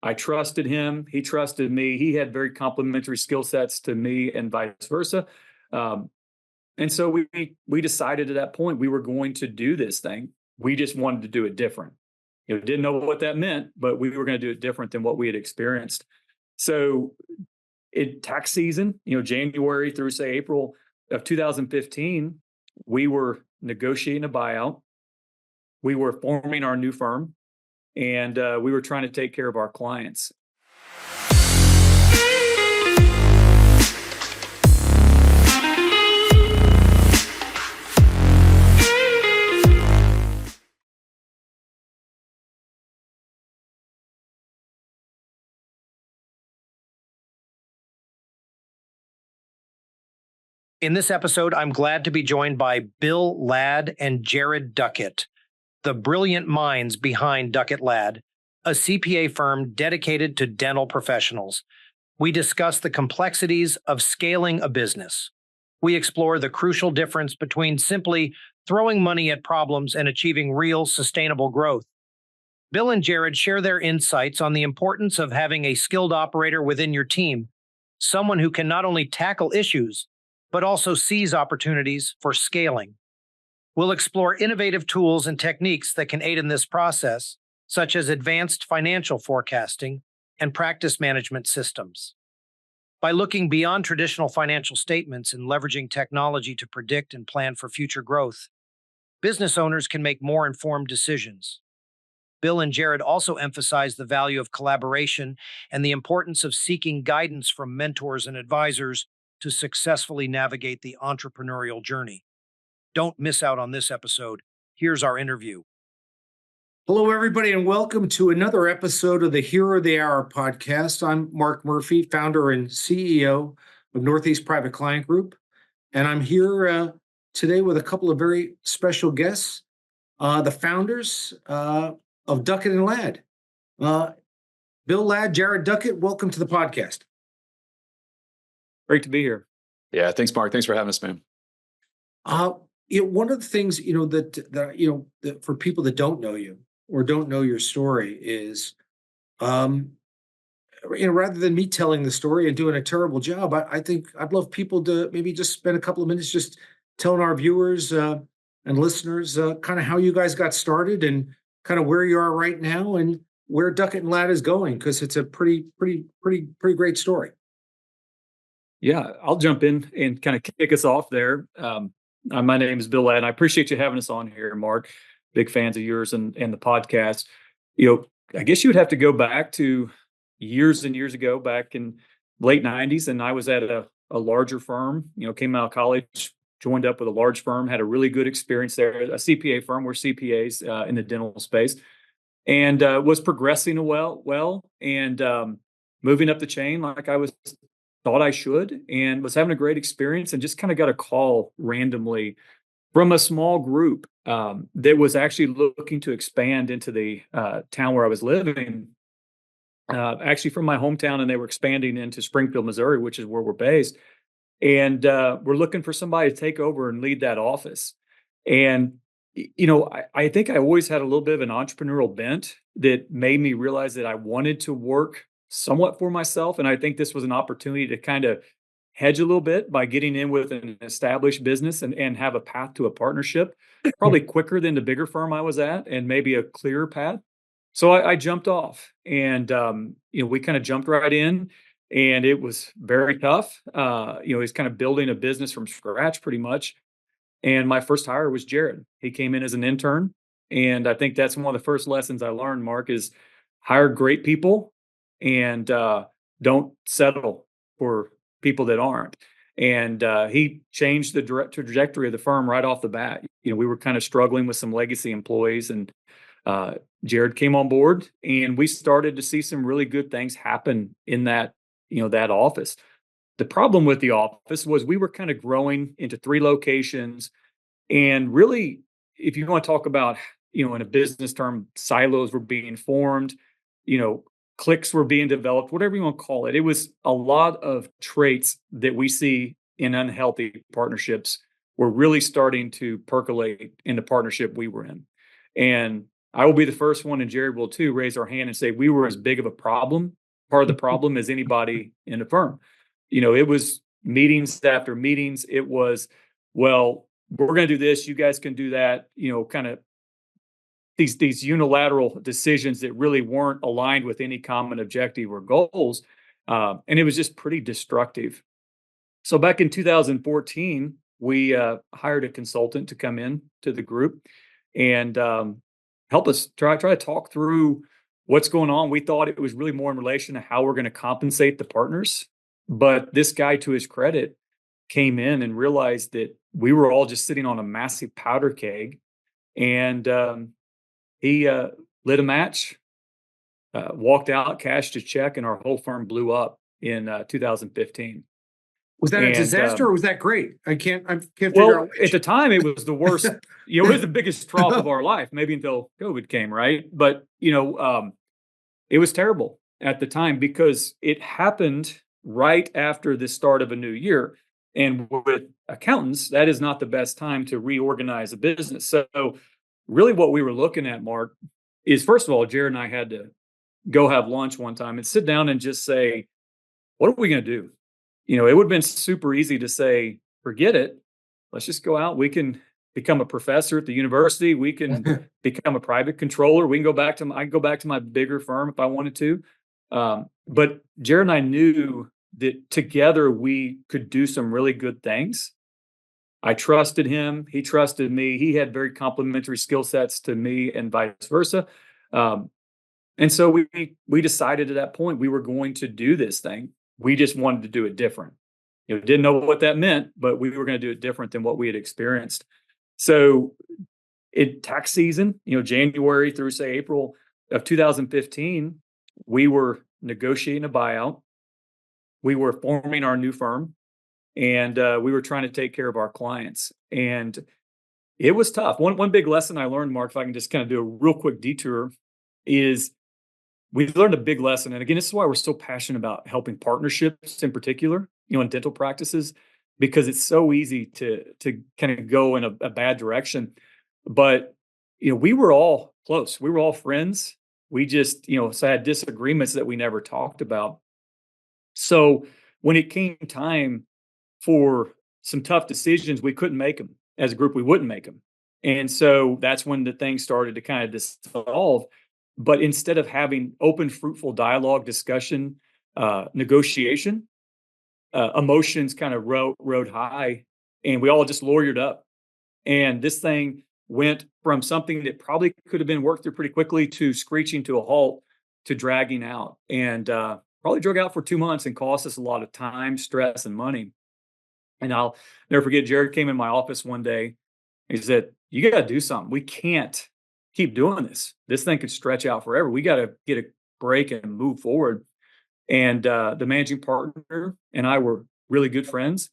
I trusted him. He trusted me. He had very complementary skill sets to me and vice versa. Um, and so we decided at that point we were going to do this thing. We just wanted to do it different. Didn't know what that meant, but we were going to do it different than what we had experienced. So tax season, January through say April of 2015, we were negotiating a buyout. We were forming our new firm, and we were trying to take care of our clients. In this episode, I'm glad to be joined by Bill Ladd and Jared Duckett, the brilliant minds behind Duckett Ladd, a CPA firm dedicated to dental professionals. We discuss the complexities of scaling a business. We explore the crucial difference between simply throwing money at problems and achieving real, sustainable growth. Bill and Jared share their insights on the importance of having a skilled operator within your team, someone who can not only tackle issues, but also seize opportunities for scaling. We'll explore innovative tools and techniques that can aid in this process, such as advanced financial forecasting and practice management systems. By looking beyond traditional financial statements and leveraging technology to predict and plan for future growth, business owners can make more informed decisions. Bill and Jared also emphasize the value of collaboration and the importance of seeking guidance from mentors and advisors to successfully navigate the entrepreneurial journey. Don't miss out on this episode. Here's our interview. Hello, everybody, and welcome to another episode of the Hero of the Hour podcast. I'm Mark Murphy, founder and CEO of Northeast Private Client Group, and I'm here today with a couple of very special guests, the founders of Duckett and Ladd. Bill Ladd, Jared Duckett, welcome to the podcast. Great to be here. Yeah, thanks, Mark. Thanks for having us, man. One of the things that for people that don't know you or don't know your story is, rather than me telling the story and doing a terrible job, I think I'd love people to maybe just spend a couple of minutes just telling our viewers and listeners kind of how you guys got started and kind of where you are right now and where Duckett and Ladd is going, because it's a pretty great story. Yeah, I'll jump in and kind of kick us off there. My name is Bill Ladd, and I appreciate you having us on here, Mark. Big fans of yours and the podcast. I guess you would have to go back to years and years ago, back in late 90s, and I was at a larger firm, came out of college, joined up with a large firm, had a really good experience there, a CPA firm. We're CPAs in the dental space, and was progressing well, and moving up the chain like I thought I should, and was having a great experience, and just kind of got a call randomly from a small group that was actually looking to expand into the town where I was living, actually from my hometown, and they were expanding into Springfield, Missouri, which is where we're based. And we're looking for somebody to take over and lead that office. And, I think I always had a little bit of an entrepreneurial bent that made me realize that I wanted to work somewhat for myself. And I think this was an opportunity to kind of hedge a little bit by getting in with an established business and have a path to a partnership, probably quicker than the bigger firm I was at, and maybe a clearer path. So I jumped off, and, we kind of jumped right in, and it was very tough. He's kind of building a business from scratch pretty much. And my first hire was Jared. He came in as an intern. And I think that's one of the first lessons I learned, Mark, is hire great people and don't settle for people that aren't. And he changed the trajectory of the firm right off the bat. We were kind of struggling with some legacy employees, and Jared came on board, and we started to see some really good things happen in that office. The problem with the office was we were kind of growing into 3 locations, and really, if you want to talk about, in a business term, silos were being formed, cliques were being developed, whatever you want to call it. It was a lot of traits that we see in unhealthy partnerships were really starting to percolate in the partnership we were in. And I will be the first one, and Jared will too, raise our hand and say we were as big of a problem, part of the problem, as anybody in the firm. It was meetings after meetings. It was, well, we're going to do this. You guys can do that. Kind of these unilateral decisions that really weren't aligned with any common objective or goals. And it was just pretty destructive. So back in 2014, we hired a consultant to come in to the group and help us try to talk through what's going on. We thought it was really more in relation to how we're going to compensate the partners. But this guy, to his credit, came in and realized that we were all just sitting on a massive powder keg. And he lit a match, walked out, cashed a check, and our whole firm blew up in 2015. Was that a disaster or was that great? I can't figure Well, out which. at the time, it was the worst. It was the biggest trough of our life, maybe until COVID came, right? But it was terrible at the time because it happened right after the start of a new year, and with accountants, that is not the best time to reorganize a business. So, really, what we were looking at, Mark, is first of all, Jared and I had to go have lunch one time and sit down and just say, "What are we going to do?" It would have been super easy to say, forget it. Let's just go out. We can become a professor at the university. We can become a private controller. I can go back to my bigger firm if I wanted to. But Jared and I knew that together we could do some really good things. I trusted him. He trusted me. He had very complementary skill sets to me and vice versa. And so we decided at that point we were going to do this thing. We just wanted to do it different. Didn't know what that meant, but we were going to do it different than what we had experienced. So in tax season, January through say April of 2015, we were negotiating a buyout. We were forming our new firm, and we were trying to take care of our clients. And it was tough. One big lesson I learned, Mark, if I can just kind of do a real quick detour, is we learned a big lesson. And again, this is why we're so passionate about helping partnerships in particular, in dental practices, because it's so easy to kind of go in a bad direction. But, we were all close. We were all friends. We just, so had disagreements that we never talked about. So when it came time for some tough decisions, we couldn't make them. As a group, we wouldn't make them. And so that's when the thing started to kind of dissolve. But instead of having open, fruitful dialogue, discussion, negotiation, emotions kind of rode high, and we all just lawyered up. And this thing went from something that probably could have been worked through pretty quickly to screeching to a halt to dragging out, and probably drug out for 2 months and cost us a lot of time, stress, and money. And I'll never forget, Jared came in my office one day. He said, "You got to do something. We can't keep doing this. This thing could stretch out forever. We got to get a break and move forward." And the managing partner and I were really good friends.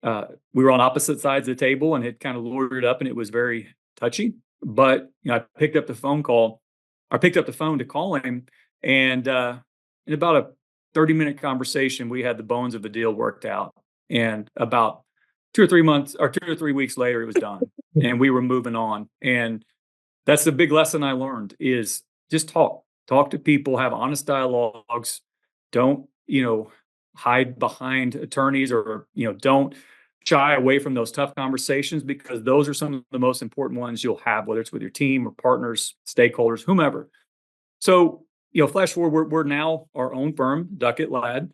We were on opposite sides of the table and had kind of lawyered up, and it was very touchy. But I picked up the phone to call him, and in about a 30-minute conversation, we had the bones of the deal worked out. And about 2 or 3 weeks later, it was done, and we were moving on. And that's the big lesson I learned is just talk to people, have honest dialogues. Don't, hide behind attorneys or, don't shy away from those tough conversations, because those are some of the most important ones you'll have, whether it's with your team or partners, stakeholders, whomever. So, flash forward, we're now our own firm, Duckett Ladd,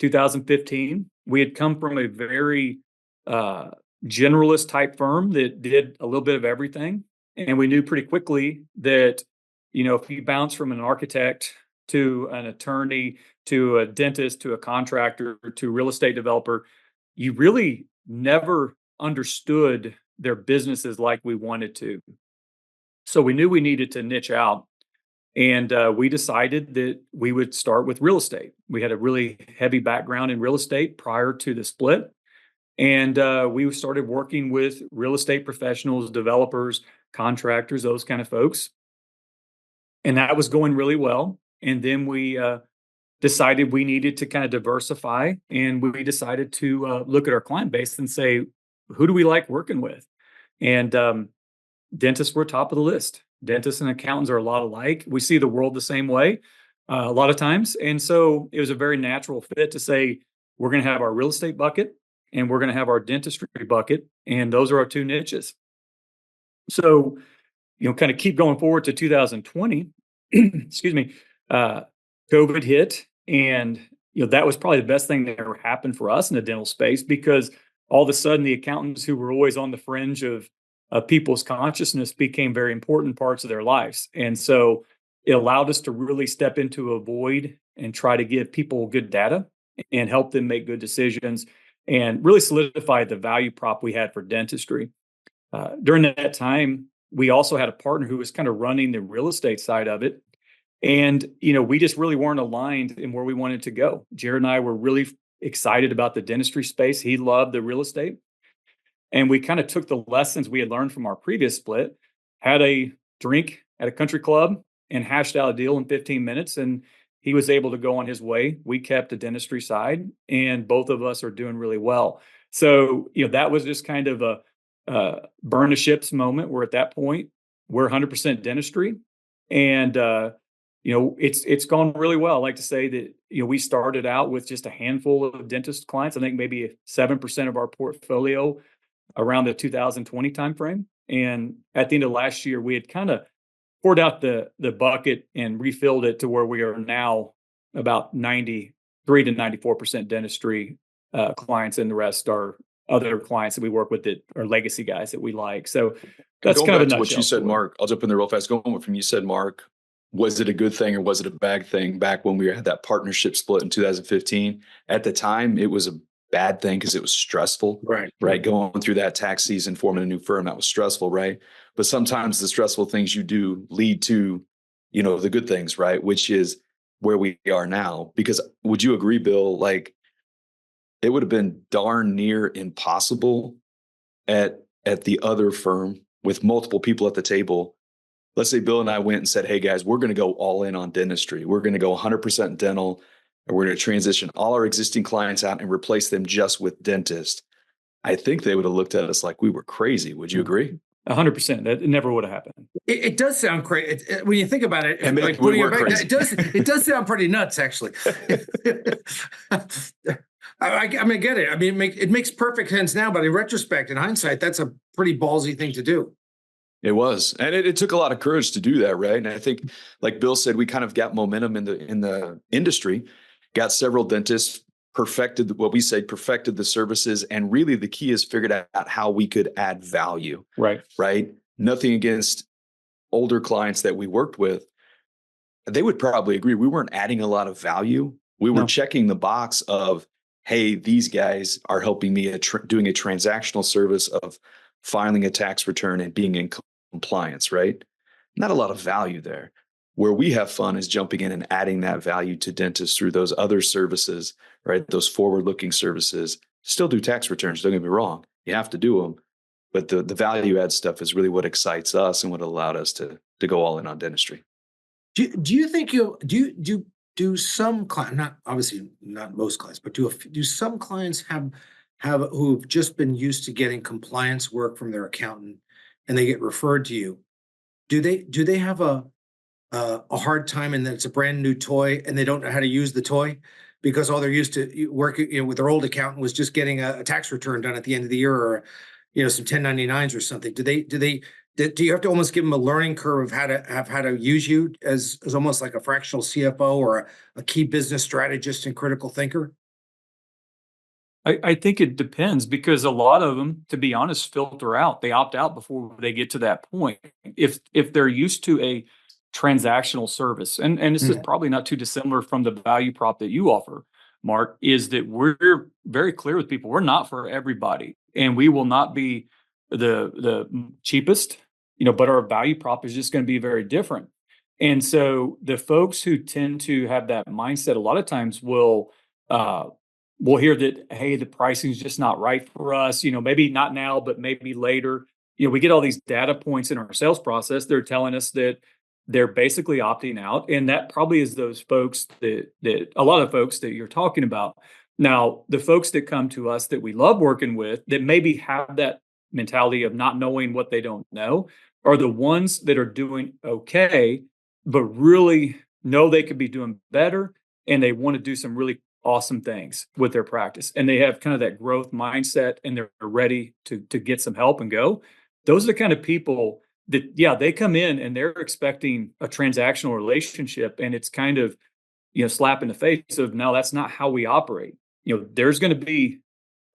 2015. We had come from a very generalist type firm that did a little bit of everything. And we knew pretty quickly that, if you bounce from an architect to an attorney, to a dentist, to a contractor, to a real estate developer, you really never understood their businesses like we wanted to. So we knew we needed to niche out. And we decided that we would start with real estate. We had a really heavy background in real estate prior to the split. And we started working with real estate professionals, developers, contractors, those kind of folks. And that was going really well. And then we decided we needed to kind of diversify. And we decided to look at our client base and say, who do we like working with? And dentists were top of the list. dentists and accountants are a lot alike. We see the world the same way a lot of times. And so it was a very natural fit to say, we're going to have our real estate bucket and we're going to have our dentistry bucket. And those are our two niches. So, kind of keep going forward to 2020, excuse me, COVID hit. And, that was probably the best thing that ever happened for us in the dental space, because all of a sudden the accountants who were always on the fringe of people's consciousness became very important parts of their lives. And so it allowed us to really step into a void and try to give people good data and help them make good decisions and really solidify the value prop we had for dentistry. During that time, we also had a partner who was kind of running the real estate side of it. And, we just really weren't aligned in where we wanted to go. Jared and I were really excited about the dentistry space. He loved the real estate. And we kind of took the lessons we had learned from our previous split, had a drink at a country club, and hashed out a deal in 15 minutes. And he was able to go on his way. We kept the dentistry side, and both of us are doing really well. So, that was just kind of a burn the ships moment, where at that point, we're 100% dentistry. And, it's gone really well. I like to say that, we started out with just a handful of dentist clients. I think maybe 7% of our portfolio around the 2020 timeframe. And at the end of last year, we had kind of poured out the bucket and refilled it to where we are now about 93 to 94% dentistry clients, and the rest are other clients that we work with that are legacy guys that we like. So that's going kind of back a to what you said, Mark. I'll jump in there real fast. Going from you said, Mark, was it a good thing or was it a bad thing back when we had that partnership split in 2015? At the time, it was a bad thing because it was stressful, right? Going through that tax season, forming a new firm, that was stressful, right? But sometimes the stressful things you do lead to, the good things, right? Which is where we are now. Because would you agree, Bill? Like, it would have been darn near impossible at the other firm with multiple people at the table. Let's say Bill and I went and said, hey guys, we're going to go all in on dentistry. We're going to go 100% dental, and we're going to transition all our existing clients out and replace them just with dentists. I think they would have looked at us like we were crazy. Would you agree? 100%. That never would have happened. It does sound crazy when you think about it. And like putting it back, it does sound pretty nuts, actually. I mean, I get it. I mean, it makes perfect sense now, but in retrospect, in hindsight, that's a pretty ballsy thing to do. It was, and it took a lot of courage to do that, right? And I think, like Bill said, we kind of got momentum in the industry, got several dentists, perfected the services, and really the key is figured out how we could add value. Right. Nothing against older clients that we worked with. They would probably agree we weren't adding a lot of value. We were checking the box of, hey, these guys are helping me doing a transactional service of filing a tax return and being in compliance, right? Not a lot of value there. Where we have fun is jumping in and adding that value to dentists through those other services, right? Those forward-looking services. Still do tax returns, don't get me wrong. You have to do them. But the value add stuff is really what excites us and what allowed us to go all in on dentistry. Do you think do some clients, not obviously not most clients, but do some clients have who've just been used to getting compliance work from their accountant and they get referred to you? Do they have a hard time and that it's a brand new toy and they don't know how to use the toy because all they're used to working with their old accountant was just getting a tax return done at the end of the year, or some 1099s or something? Do you have to almost give them a learning curve of how to use you as almost like a fractional CFO or a key business strategist and critical thinker? I think it depends, because a lot of them, to be honest, filter out. They opt out before they get to that point. If they're used to a transactional service, and this is probably not too dissimilar from the value prop that you offer, Mark, is that we're very clear with people. We're not for everybody, and we will not be the cheapest, but our value prop is just going to be very different. And so the folks who tend to have that mindset a lot of times will hear that, hey, the pricing is just not right for us. Maybe not now, but maybe later. We get all these data points in our sales process. They're telling us that they're basically opting out. And that probably is those folks that a lot of folks that you're talking about. Now, the folks that come to us that we love working with that maybe have that mentality of not knowing what they don't know are the ones that are doing okay, but really know they could be doing better, and they want to do some really awesome things with their practice. And they have kind of that growth mindset, and they're ready to get some help and go. Those are the kind of people that, yeah, they come in and they're expecting a transactional relationship, and it's kind of, slap in the face of, no, that's not how we operate. There's going to be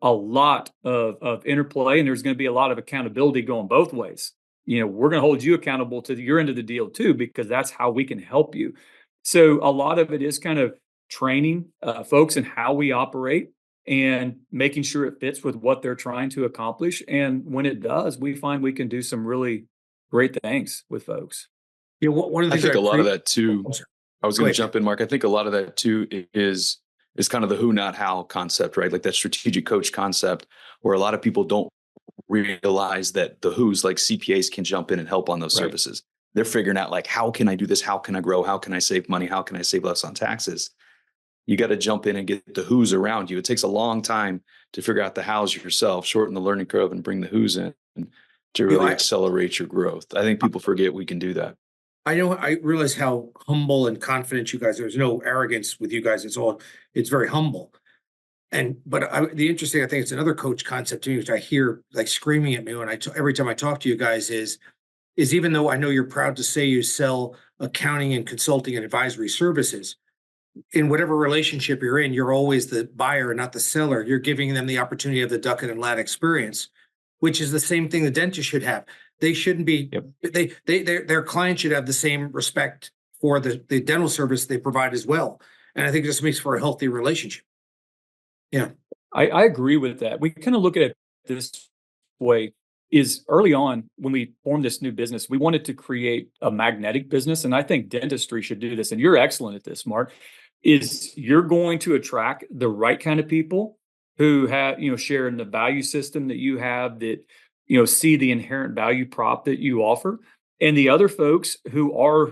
a lot of interplay, and there's going to be a lot of accountability going both ways. We're going to hold you accountable to your end of the deal too, because that's how we can help you. So a lot of it is kind of training folks in how we operate and making sure it fits with what they're trying to accomplish. And when it does, we find we can do some really great things with folks. One of the I things think a lot of that Oh, too. I'm sorry. I was Go going ahead. to jump in, Mark. I think a lot of that too is kind of the who, not how concept, right? Like that strategic coach concept, where a lot of people don't realize that the who's, like CPAs, can jump in and help on those Right. services. They're figuring out, like, how can I do this? How can I grow? How can I save money? How can I save less on taxes? You got to jump in and get the who's around you. It takes a long time to figure out the how's yourself, shorten the learning curve, and bring the who's in to really accelerate your growth. I think people forget we can do that. I realize how humble and confident you guys are. There's no arrogance with you guys. It's very humble. But the interesting, I think it's another coach concept to me, which I hear like screaming at me every time I talk to you guys is even though I know you're proud to say you sell accounting and consulting and advisory services, in whatever relationship you're in, you're always the buyer and not the seller. You're giving them the opportunity of the Duckett and Ladd experience, which is the same thing the dentist should have. They shouldn't be. Yep. Their client should have the same respect for the dental service they provide as well. And I think this makes for a healthy relationship. Yeah, I agree with that. We kind of look at it this way. Is early on when we formed this new business, we wanted to create a magnetic business. And I think dentistry should do this. And you're excellent at this, Mark. Is you're going to attract the right kind of people who have, share in the value system that you have, that, see the inherent value prop that you offer. And the other folks who are,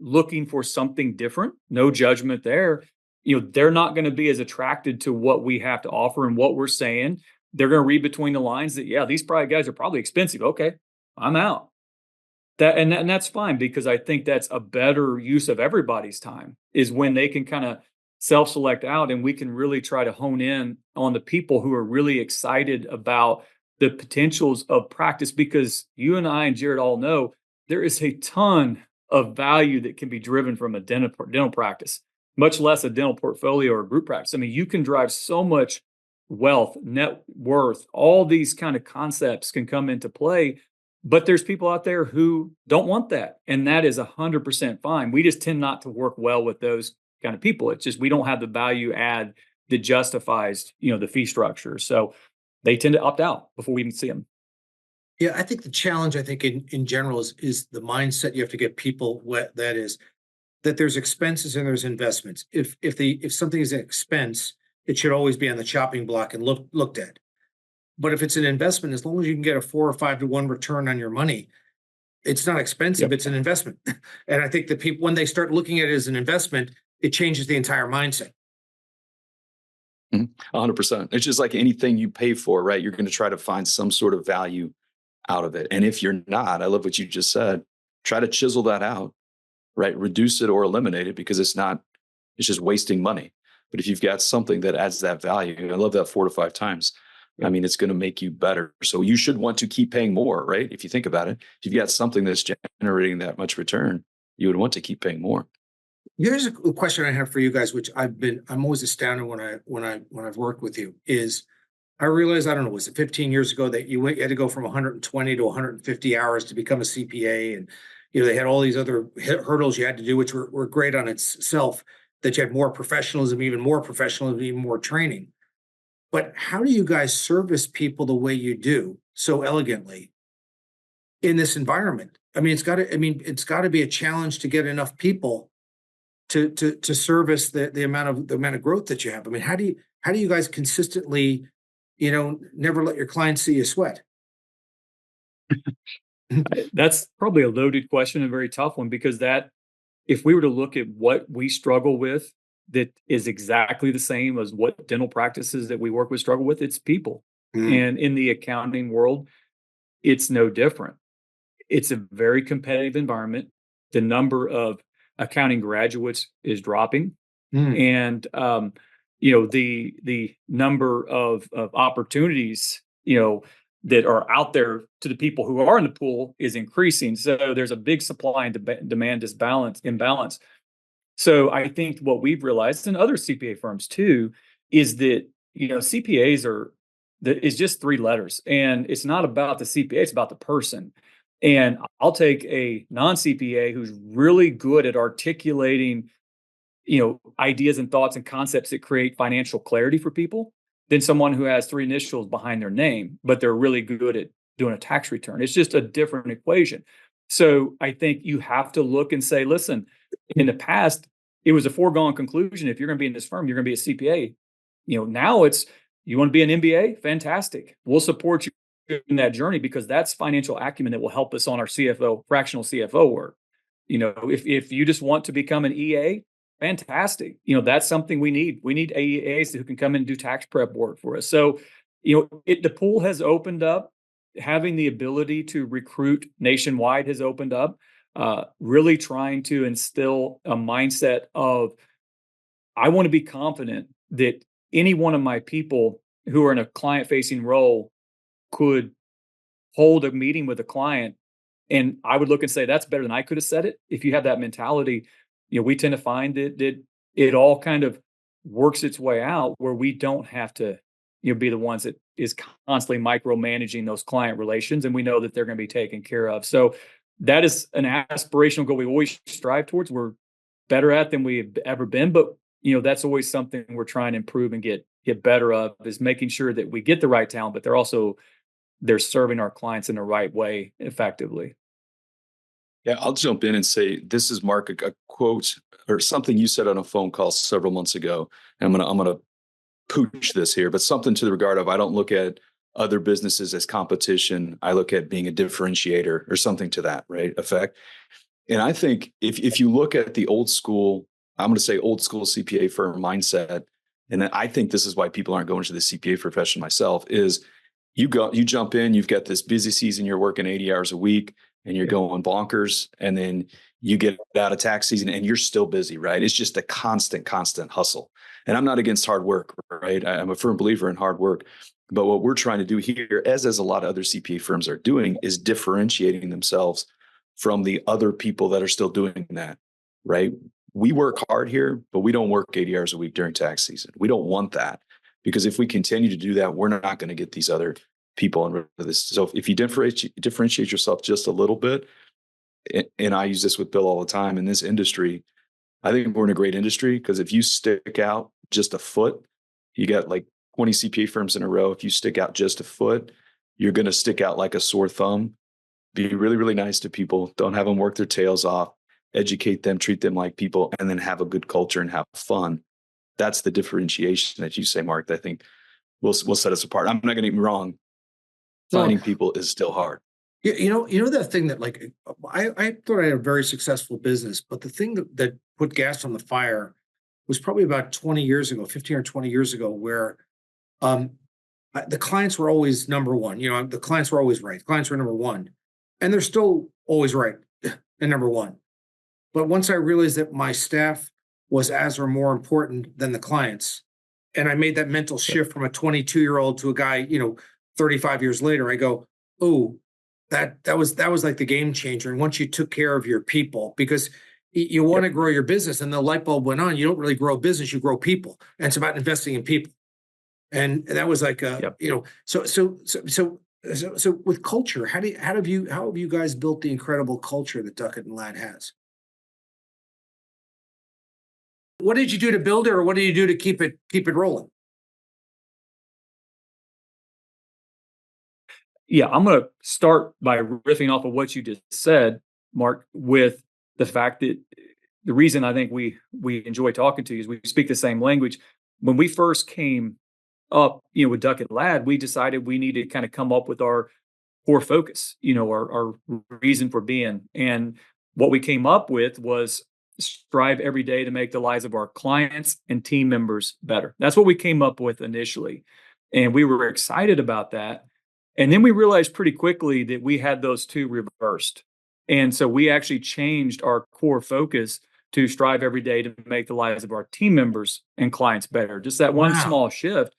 looking for something different, no judgment there. They're not going to be as attracted to what we have to offer and what we're saying. They're going to read between the lines that, yeah, these guys are probably expensive. Okay, I'm out. And that's fine, because I think that's a better use of everybody's time, is when they can kind of self-select out, and we can really try to hone in on the people who are really excited about the potentials of practice, because you and I and Jared all know there is a ton of value that can be driven from a dental practice, much less a dental portfolio or a group practice. I mean, you can drive so much wealth, net worth, all these kind of concepts can come into play. But there's people out there who don't want that. And that is 100% fine. We just tend not to work well with those kind of people. It's just, we don't have the value add that justifies, the fee structure. So they tend to opt out before we even see them. Yeah, I think the challenge, in general is the mindset you have to get people that is that there's expenses and there's investments. If something is an expense, it should always be on the chopping block and looked at. But if it's an investment, as long as you can get a 4 or 5 to 1 return on your money, it's not expensive. Yep. It's an investment. And I think that people, when they start looking at it as an investment, it changes the entire mindset. 100%. It's just like anything you pay for, right? You're going to try to find some sort of value out of it. And if you're not, I love what you just said, try to chisel that out, right? Reduce it or eliminate it, because it's just wasting money. But if you've got something that adds that value, I love that 4 to 5 times. I mean, it's going to make you better. So you should want to keep paying more, right? If you think about it, if you've got something that's generating that much return, you would want to keep paying more. Here's a question I have for you guys, which I'm always astounded when I've worked with you, is I realized, I don't know, was it 15 years ago that you had to go from 120 to 150 hours to become a CPA, and they had all these other hurdles you had to do, which were great on itself. That you had more professionalism, even more training. But how do you guys service people the way you do so elegantly in this environment? I mean, it's got to be a challenge to get enough people to service the amount of growth that you have. I mean, how do you guys consistently, never let your clients see you sweat? That's probably a loaded question, a very tough one, because if we were to look at what we struggle with, that is exactly the same as what dental practices that we work with struggle with, it's people. And in the accounting world, it's no different. It's a very competitive environment. The number of accounting graduates is dropping, and the number of opportunities that are out there to the people who are in the pool is increasing. So there's a big supply and demand imbalance. So I think what we've realized, and other CPA firms too, is that CPAs is just three letters, and it's not about the CPA; it's about the person. And I'll take a non-CPA who's really good at articulating, ideas and thoughts and concepts that create financial clarity for people, than someone who has three initials behind their name, but they're really good at doing a tax return. It's just a different equation. So I think you have to look and say, listen, in the past, it was a foregone conclusion. If you're going to be in this firm, you're going to be a CPA. Now it's, you want to be an MBA? Fantastic. We'll support you in that journey, because that's financial acumen that will help us on our fractional CFO work. If you just want to become an EA, fantastic. That's something we need. We need AEAs who can come in and do tax prep work for us. So, the pool has opened up. Having the ability to recruit nationwide has opened up. Really trying to instill a mindset of, I want to be confident that any one of my people who are in a client-facing role could hold a meeting with a client, and I would look and say, that's better than I could have said it. If you have that mentality, we tend to find that it all kind of works its way out, where we don't have to be the ones that is constantly micromanaging those client relations, and we know that they're going to be taken care of. So that is an aspirational goal we always strive towards. We're better at than we've ever been, but that's always something we're trying to improve and get better of, is making sure that we get the right talent, but they're serving our clients in the right way effectively. Yeah, I'll jump in and say, this is, Mark, a quote or something you said on a phone call several months ago. And I'm gonna pooch this here, but something to the regard of, I don't look at other businesses as competition. I look at being a differentiator, or something to that effect. And I think if you look at the old school CPA firm mindset, and I think this is why people aren't going to the CPA profession myself, is you jump in, you've got this busy season, you're working 80 hours a week and you're going bonkers. And then you get out of tax season and you're still busy, right? It's just a constant hustle. And I'm not against hard work, right? I'm a firm believer in hard work. But what we're trying to do here, as a lot of other CPA firms are doing, is differentiating themselves from the other people that are still doing that, right? We work hard here, but we don't work 80 hours a week during tax season. We don't want that, because if we continue to do that, we're not going to get these other people into this. So if you differentiate yourself just a little bit, and I use this with Bill all the time, in this industry, I think we're in a great industry, because if you stick out just a foot, you got like 20 CPA firms in a row. If you stick out just a foot, you're going to stick out like a sore thumb. Be really, really nice to people. Don't have them work their tails off. Educate them, treat them like people, and then have a good culture and have fun. That's the differentiation that you say, Mark, that I think will set us apart. I'm not going to get me wrong. Finding people is still hard. That thing that, like, I thought I had a very successful business, but the thing that put gas on the fire was probably about 20 years ago, 15 or 20 years ago, where the clients were always number one. The clients were always right. Clients were number one, and they're still always right and number one. But once I realized that my staff was as or more important than the clients, and I made that mental shift from a 22-year-old to a guy, 35 years later, I go, oh, that was like the game changer. And once you took care of your people, because you want to grow your business, and the light bulb went on. You don't really grow business, you grow people, and it's about investing in people. And that was like so with culture, how have you guys built the incredible culture that Duckett and Ladd has? What did you do to build it, or what did you do to keep it rolling? Yeah, I'm going to start by riffing off of what you just said, Mark, with the fact that the reason I think we enjoy talking to you is we speak the same language. When we first came up, with Duckett Ladd, we decided we needed to kind of come up with our core focus, our reason for being. And what we came up with was strive every day to make the lives of our clients and team members better. That's what we came up with initially. And we were excited about that. And then we realized pretty quickly that we had those two reversed. And so we actually changed our core focus to strive every day to make the lives of our team members and clients better. Just that one Wow. small shift,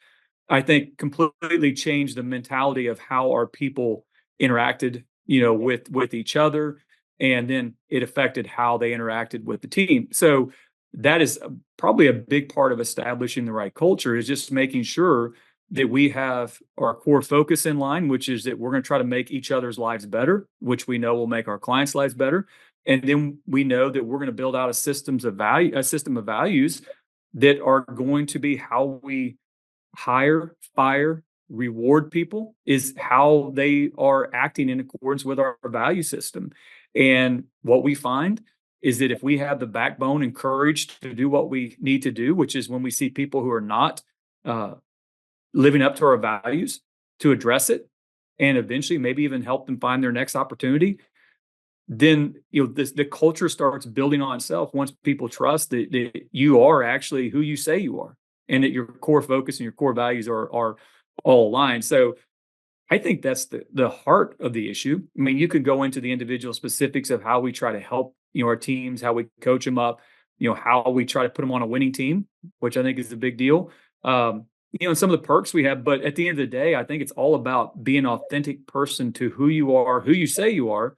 I think, completely changed the mentality of how our people interacted, with each other, and then it affected how they interacted with the team. So that is probably a big part of establishing the right culture, is just making sure that we have our core focus in line, which is that we're going to try to make each other's lives better, which we know will make our clients' lives better. And then we know that we're going to build out a system of values that are going to be how we hire, fire, reward people, is how they are acting in accordance with our value system. And what we find is that if we have the backbone and courage to do what we need to do, which is when we see people who are not living up to our values, to address it and eventually maybe even help them find their next opportunity, then the culture starts building on itself once people trust that you are actually who you say you are, and that your core focus and your core values are all aligned. So I think that's the heart of the issue. I mean, you could go into the individual specifics of how we try to help our teams, how we coach them up, how we try to put them on a winning team, which I think is a big deal. And some of the perks we have, but at the end of the day, I think it's all about being an authentic person to who you are, who you say you are,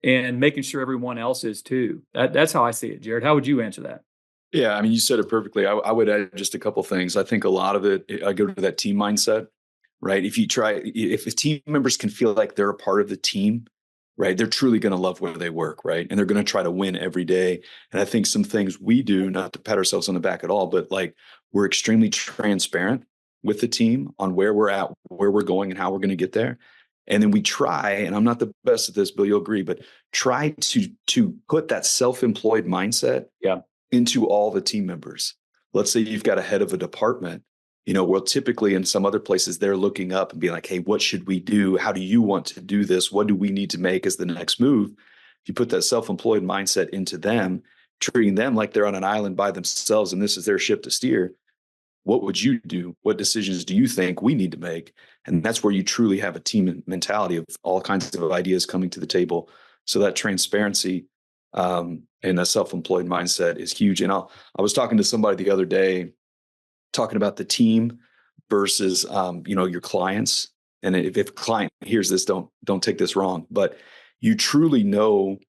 and making sure everyone else is too. That's how I see it. Jared, how would you answer that? Yeah, I mean, you said it perfectly. I would add just a couple things. I think a lot of it, I go to that team mindset, right? If the team members can feel like they're a part of the team, right, they're truly going to love where they work, right? And they're going to try to win every day. And I think some things we do, not to pat ourselves on the back at all, but like, we're extremely transparent with the team on where we're at, where we're going, and how we're going to get there. And then we try, and I'm not the best at this, Bill, you'll agree, but try to put that self-employed mindset into all the team members. Let's say you've got a head of a department, well, typically in some other places, they're looking up and being like, hey, what should we do? How do you want to do this? What do we need to make as the next move? If you put that self-employed mindset into them, treating them like they're on an island by themselves and this is their ship to steer, what would you do? What decisions do you think we need to make? And that's where you truly have a team mentality of all kinds of ideas coming to the table. So that transparency and that self-employed mindset is huge. And I was talking to somebody the other day, talking about the team versus your clients. And if a client hears this, don't take this wrong, but you truly know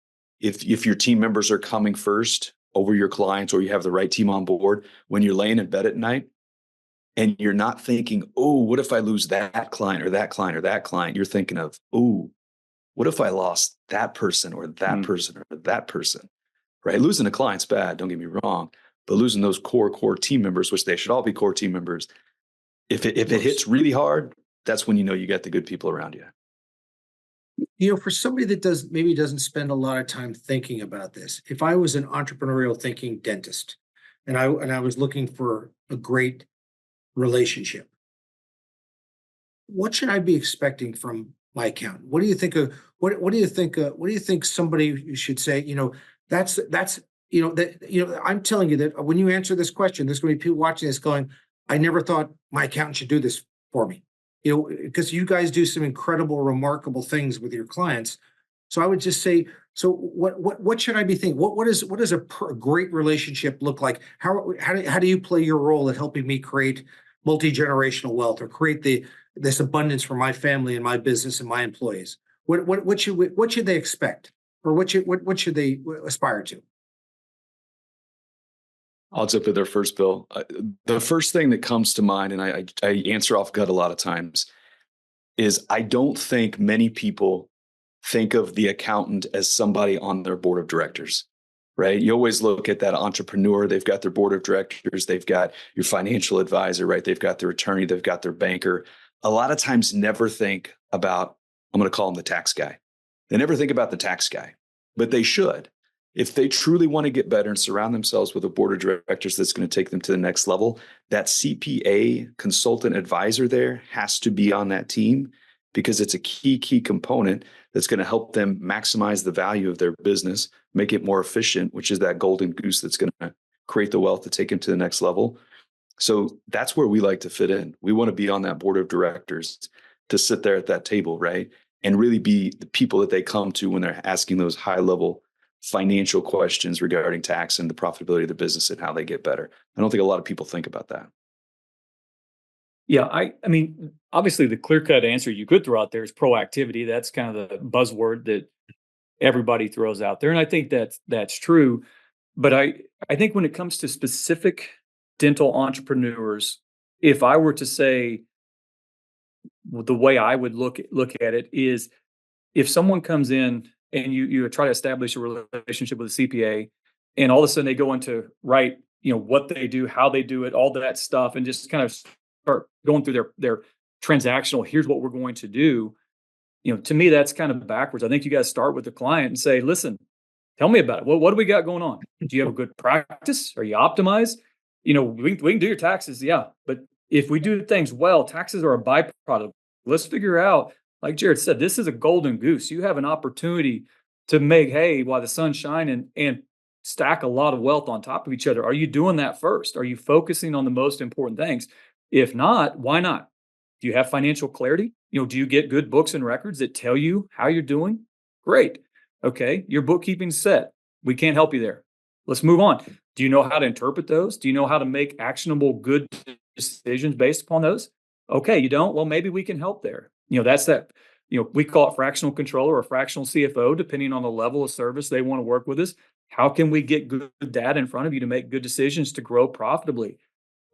if your team members are coming first over your clients, or you have the right team on board when you're laying in bed at night. And you're not thinking, oh, what if I lose that client or that client or that client? You're thinking of, oh, what if I lost that person or that person or that person, right? Losing a client's bad, don't get me wrong, but losing those core team members, which they should all be core team members, if it hits really hard, that's when you got the good people around you. For somebody that doesn't spend a lot of time thinking about this, if I was an entrepreneurial thinking dentist and I was looking for a great relationship, what should I be expecting from my accountant? What do you think of what do you think somebody should say? I'm telling you that when you answer this question, there's going to be people watching this going, I never thought my accountant should do this for me. Because you guys do some incredible, remarkable things with your clients. So I would just say, so what should I be thinking? What does a great relationship look like? How do you play your role at helping me create multi-generational wealth, or create this abundance for my family and my business and my employees? What should they expect, or what should they aspire to? I'll jump in there first, Bill. The first thing that comes to mind, and I answer off gut a lot of times, is I don't think many people think of the accountant as somebody on their board of directors, right? You always look at that entrepreneur. They've got their board of directors. They've got your financial advisor, right? They've got their attorney. They've got their banker. A lot of times never think about, I'm going to call him the tax guy. They never think about the tax guy, but they should. If they truly want to get better and surround themselves with a board of directors that's going to take them to the next level, that CPA consultant advisor there has to be on that team, because it's a key component that's going to help them maximize the value of their business, make it more efficient, which is that golden goose that's going to create the wealth to take them to the next level. So that's where we like to fit in. We want to be on that board of directors, to sit there at that table, right? And really be the people that they come to when they're asking those high level financial questions regarding tax and the profitability of the business and how they get better. I don't think a lot of people think about that. Yeah, I mean, obviously the clear-cut answer you could throw out there is proactivity. That's kind of the buzzword that everybody throws out there. And I think that's true. But I think when it comes to specific dental entrepreneurs, if I were to say the way I would look at it is, if someone comes in and you try to establish a relationship with a CPA, and all of a sudden they go into write, what they do, how they do it, all that stuff, and just kind of start going through their transactional, here's what we're going to do. To me, that's kind of backwards. I think you guys start with the client and say, listen, tell me about it. What do we got going on? Do you have a good practice? Are you optimized? We can do your taxes, yeah. But if we do things well, taxes are a byproduct. Let's figure out, like Jared said, this is a golden goose. You have an opportunity to make hay while the sun's shining and stack a lot of wealth on top of each other. Are you doing that first? Are you focusing on the most important things? If not, why not? Do you have financial clarity? Do you get good books and records that tell you how you're doing? Great. Okay, your bookkeeping's set. We can't help you there. Let's move on. Do you know how to interpret those? Do you know how to make actionable, good decisions based upon those? Okay, you don't? Well, maybe we can help there. That's that. We call it fractional controller or fractional CFO, depending on the level of service they want to work with us. How can we get good data in front of you to make good decisions to grow profitably?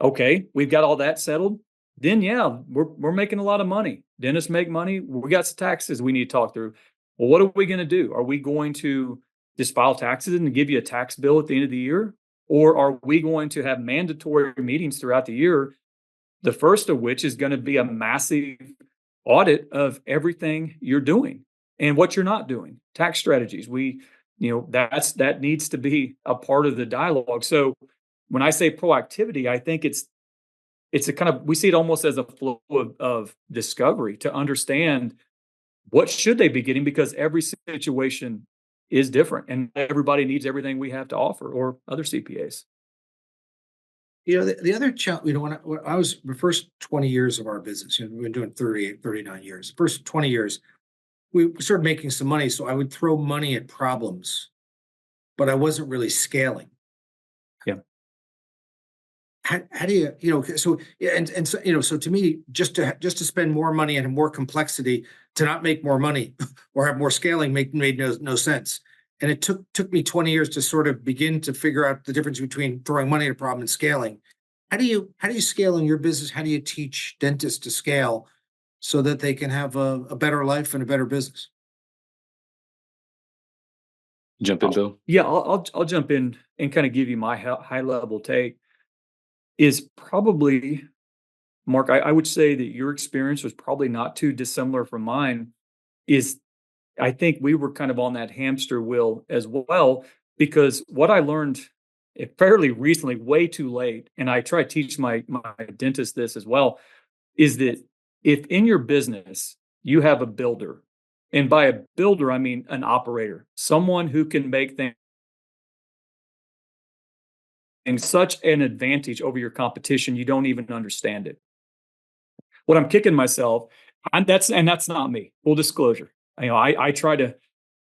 Okay, we've got all that settled. Then yeah, we're making a lot of money. Dentists make money. We got some taxes we need to talk through. Well, what are we going to do? Are we going to just file taxes and give you a tax bill at the end of the year? Or are we going to have mandatory meetings throughout the year? The first of which is going to be a massive audit of everything you're doing and what you're not doing. Tax strategies. That needs to be a part of the dialogue. So when I say proactivity, I think it's a kind of, we see it almost as a flow of discovery to understand what should they be getting, because every situation is different and everybody needs everything we have to offer, or other CPAs. The other challenge, when I was the first 20 years of our business, we've been doing 38, 39 years. The first 20 years, we started making some money. So I would throw money at problems, but I wasn't really scaling. Yeah. How do you, so, yeah, and so, so to me, just to spend more money and more complexity to not make more money or have more scaling made no sense. And it took me 20 years to sort of begin to figure out the difference between throwing money at a problem and scaling. How do you scale in your business? How do you teach dentists to scale so that they can have a better life and a better business? Jump in, Bill. Yeah, I'll jump in and kind of give you my high level take. Is probably, Mark, I would say that your experience was probably not too dissimilar from mine. I think we were kind of on that hamster wheel as well, because what I learned fairly recently, way too late, and I try to teach my dentist this as well, is that if in your business you have a builder, and by a builder I mean an operator, someone who can make things such an advantage over your competition, you don't even understand it. What I'm kicking myself, that's not me. Full disclosure. I try to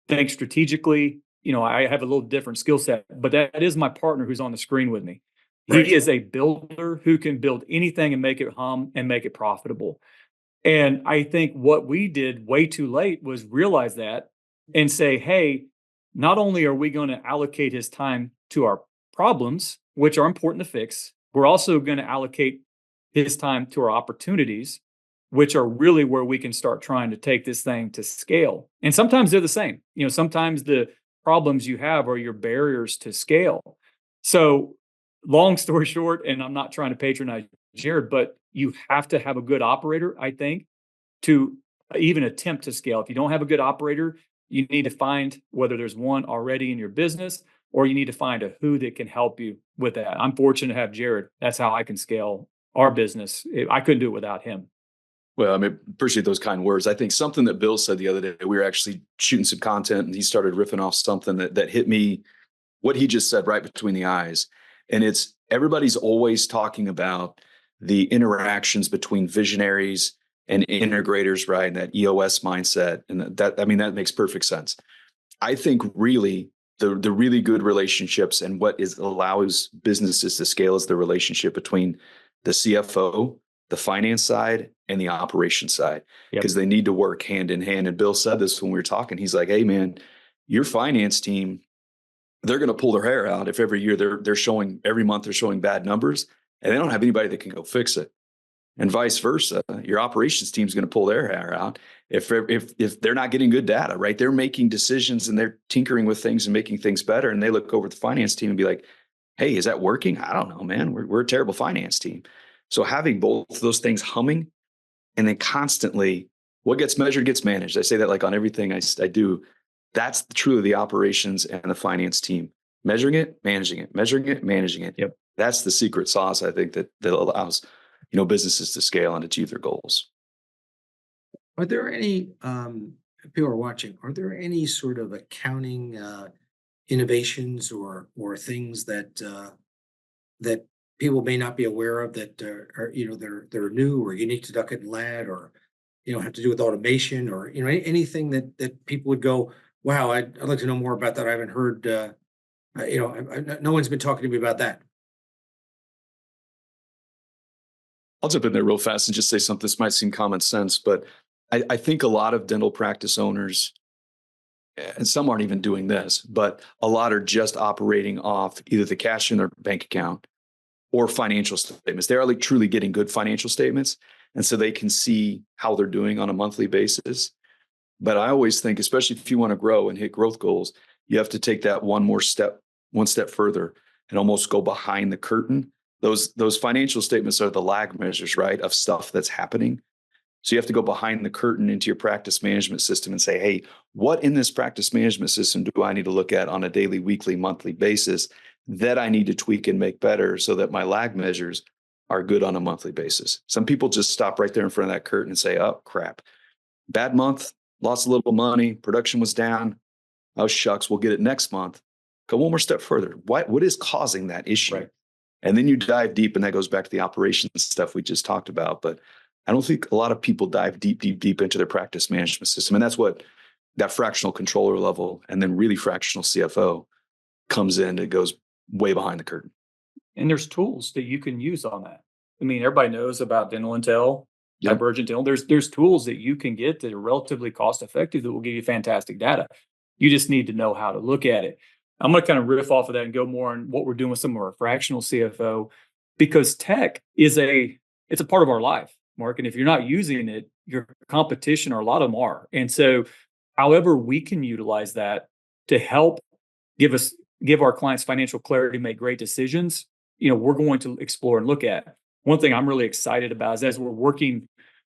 think strategically. I have a little different skill set, but that is my partner who's on the screen with me. Right. He is a builder who can build anything and make it hum and make it profitable. And I think what we did way too late was realize that and say, hey, not only are we going to allocate his time to our problems, which are important to fix, we're also going to allocate his time to our opportunities, which are really where we can start trying to take this thing to scale. And sometimes they're the same. Sometimes the problems you have are your barriers to scale. So long story short, and I'm not trying to patronize Jared, but you have to have a good operator, I think, to even attempt to scale. If you don't have a good operator, you need to find whether there's one already in your business, or you need to find a who that can help you with that. I'm fortunate to have Jared. That's how I can scale our business. I couldn't do it without him. Well, I appreciate those kind words. I think something that Bill said the other day, we were actually shooting some content and he started riffing off something that hit me, what he just said right between the eyes. And it's everybody's always talking about the interactions between visionaries and integrators, right? And that EOS mindset. And that, I mean, that makes perfect sense. I think really the really good relationships and what allows businesses to scale is the relationship between the CFO, the finance side, and the operations side, because they need to work hand in hand. And Bill said this when we were talking. He's like, "Hey, man, your finance team, they're going to pull their hair out if every year every month they're showing bad numbers, and they don't have anybody that can go fix it. And vice versa, your operations team is going to pull their hair out if they're not getting good data, right? They're making decisions and they're tinkering with things and making things better, and they look over at the finance team and be like, "Hey, is that working? I don't know, man. We're a terrible finance team." So having both those things humming, and then constantly, what gets measured gets managed. I say that like on everything I do. That's truly the operations and the finance team measuring it, managing it, measuring it, managing it. Yep. That's the secret sauce, I think, that allows businesses to scale and achieve their goals. Are there any people are watching? Are there any sort of accounting innovations or things that people may not be aware of that are they're new or unique to Duckett and Ladd, or have to do with automation, or anything that people would go, "Wow, I'd like to know more about that. I haven't heard. No one's been talking to me about that." I'll jump in there real fast and just say something. This might seem common sense, but I think a lot of dental practice owners, and some aren't even doing this, but a lot are just operating off either the cash in their bank account or financial statements. They're like truly getting good financial statements, and so they can see how they're doing on a monthly basis. But I always think, especially if you want to grow and hit growth goals, you have to take that one step further and almost go behind the curtain. Those financial statements are the lag measures, right, of stuff that's happening. So you have to go behind the curtain into your practice management system and say, "Hey, what in this practice management system do I need to look at on a daily, weekly, monthly basis that I need to tweak and make better so that my lag measures are good on a monthly basis?" Some people just stop right there in front of that curtain and say, "Oh, crap. Bad month, lost a little money, production was down. Oh, shucks, we'll get it next month." Go one more step further. What is causing that issue? Right. And then you dive deep, and that goes back to the operations stuff we just talked about. But I don't think a lot of people dive deep into their practice management system. And that's what that fractional controller level and then really fractional CFO comes in. It goes way behind the curtain. And there's tools that you can use on that. I mean, everybody knows about Dental Intel, Yep. Divergent Dental. There's tools that you can get that are relatively cost effective that will give you fantastic data. You just need to know how to look at it. I'm going to kind of riff off of that and go more on what we're doing with some of our fractional CFO, because tech it's a part of our life, Mark. And if you're not using it, your competition, or a lot of them are. And so however we can utilize that to help give our clients financial clarity, make great decisions, we're going to explore and look at. One thing I'm really excited about is as we're working,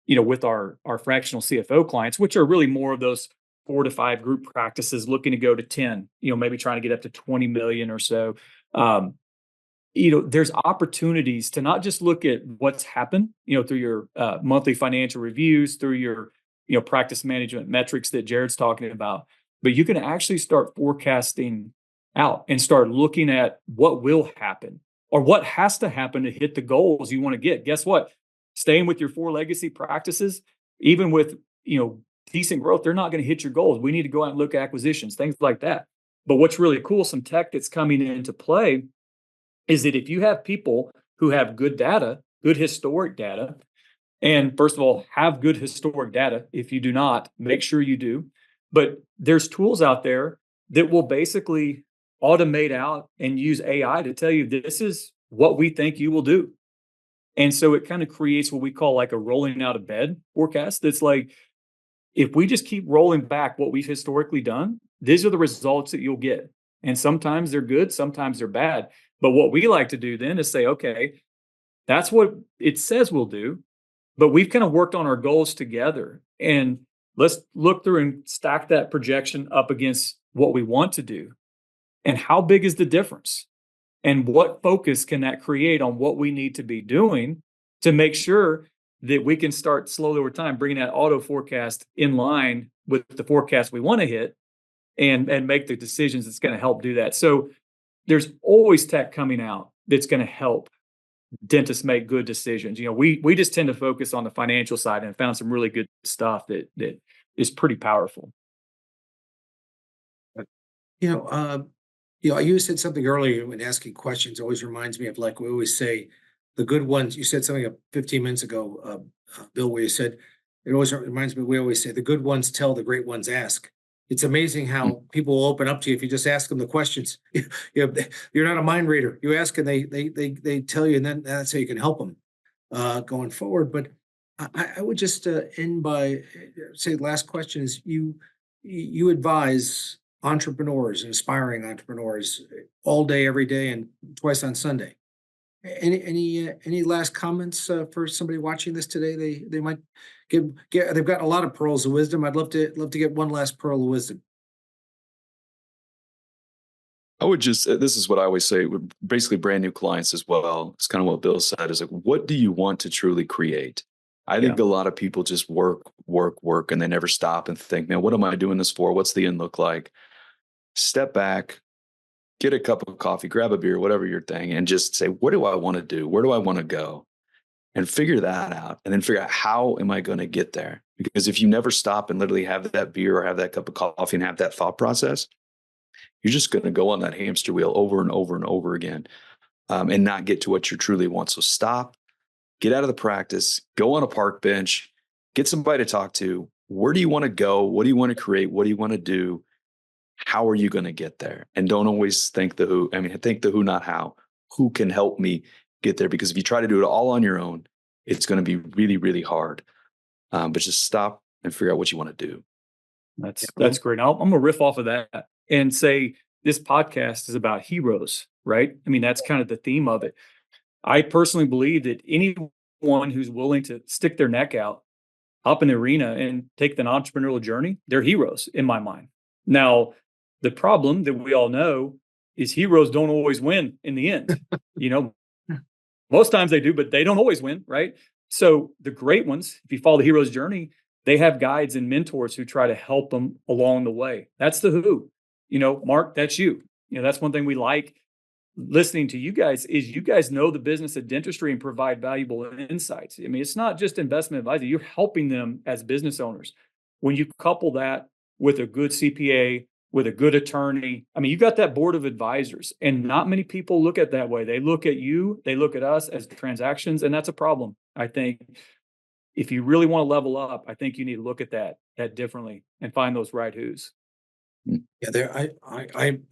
with our fractional CFO clients, which are really more of those 4 to 5 group practices looking to go to 10, maybe trying to get up to 20 million or so. There's opportunities to not just look at what's happened, through your monthly financial reviews, through your, practice management metrics that Jared's talking about, but you can actually start forecasting out and start looking at what will happen or what has to happen to hit the goals you want to get. Guess what? Staying with your 4 legacy practices, even with, decent growth, they're not going to hit your goals. We need to go out and look at acquisitions, things like that. But what's really cool, some tech that's coming into play, is that if you have people who have good data, good historic data, and first of all, have good historic data. If you do not, make sure you do. But there's tools out there that will basically automate out and use AI to tell you this is what we think you will do. And so it kind of creates what we call like a rolling out of bed forecast. That's like, if we just keep rolling back what we've historically done, these are the results that you'll get. And sometimes they're good, sometimes they're bad. But what we like to do then is say, okay, that's what it says we'll do, but we've kind of worked on our goals together. And let's look through and stack that projection up against what we want to do. And how big is the difference? And what focus can that create on what we need to be doing to make sure that we can start slowly over time bringing that auto forecast in line with the forecast we want to hit and make the decisions that's going to help do that. So there's always tech coming out that's going to help dentists make good decisions. We just tend to focus on the financial side and found some really good stuff that is pretty powerful. You said something earlier when asking questions. Always reminds me of, like, we always say, the good ones. You said something 15 minutes ago, Bill, where you said, it always reminds me. We always say the good ones tell, the great ones ask. It's amazing how people will open up to you if you just ask them the questions. You're not a mind reader. You ask and they tell you, and then that's how you can help them going forward. But I would just end by say, the last question is, you advise entrepreneurs and aspiring entrepreneurs all day, every day, and twice on Sunday. Any last comments for somebody watching this today? They might get. They've got a lot of pearls of wisdom. I'd love to get one last pearl of wisdom. I would just, this is what I always say, with basically brand new clients as well. It's kind of what Bill said, is like, what do you want to truly create? I think a lot of people just work, and they never stop and think, man, what am I doing this for? What's the end look like? Step back, get a cup of coffee, grab a beer, whatever your thing, and just say, what do I want to do? Where do I want to go? And figure that out. And then figure out, how am I going to get there? Because if you never stop and literally have that beer or have that cup of coffee and have that thought process, you're just going to go on that hamster wheel over and over and over again, and not get to what you truly want. So stop, get out of the practice, go on a park bench, get somebody to talk to. Where do you want to go? What do you want to create? What do you want to do? How are you going to get there? And don't always think the who. Think the who, not how. Who can help me get there? Because if you try to do it all on your own, it's going to be really, really hard. But just stop and figure out what you want to do. That's great. I'm going to riff off of that and say, this podcast is about heroes, right? That's kind of the theme of it. I personally believe that anyone who's willing to stick their neck out, hop in the arena, and take the entrepreneurial journey, they're heroes in my mind. Now, the problem that we all know is heroes don't always win in the end. Most times they do, but they don't always win, right? So the great ones, if you follow the hero's journey, they have guides and mentors who try to help them along the way. That's the who. Mark, that's you. That's one thing we like listening to you guys, is you guys know the business of dentistry and provide valuable insights. It's not just investment advising. You're helping them as business owners. When you couple that with a good CPA, with a good attorney, you got that board of advisors, and not many people look at it that way. They look at you, they look at us as transactions, and that's a problem. I think if you really want to level up, I think you need to look at that differently and find those right who's. Yeah,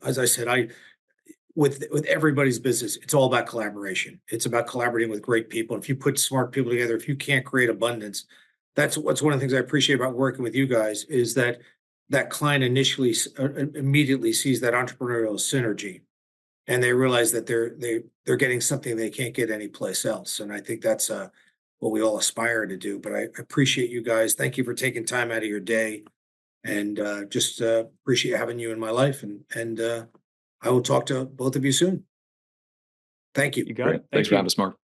as I said, with everybody's business, it's all about collaboration. It's about collaborating with great people. If you put smart people together, if you can't create abundance, that's one of the things I appreciate about working with you guys, is that client immediately sees that entrepreneurial synergy, and they realize that they're getting something they can't get anyplace else. And I think that's what we all aspire to do. But I appreciate you guys. Thank you for taking time out of your day, and just appreciate having you in my life. And I will talk to both of you soon. Thank you. You got it. Thanks for having us, Mark.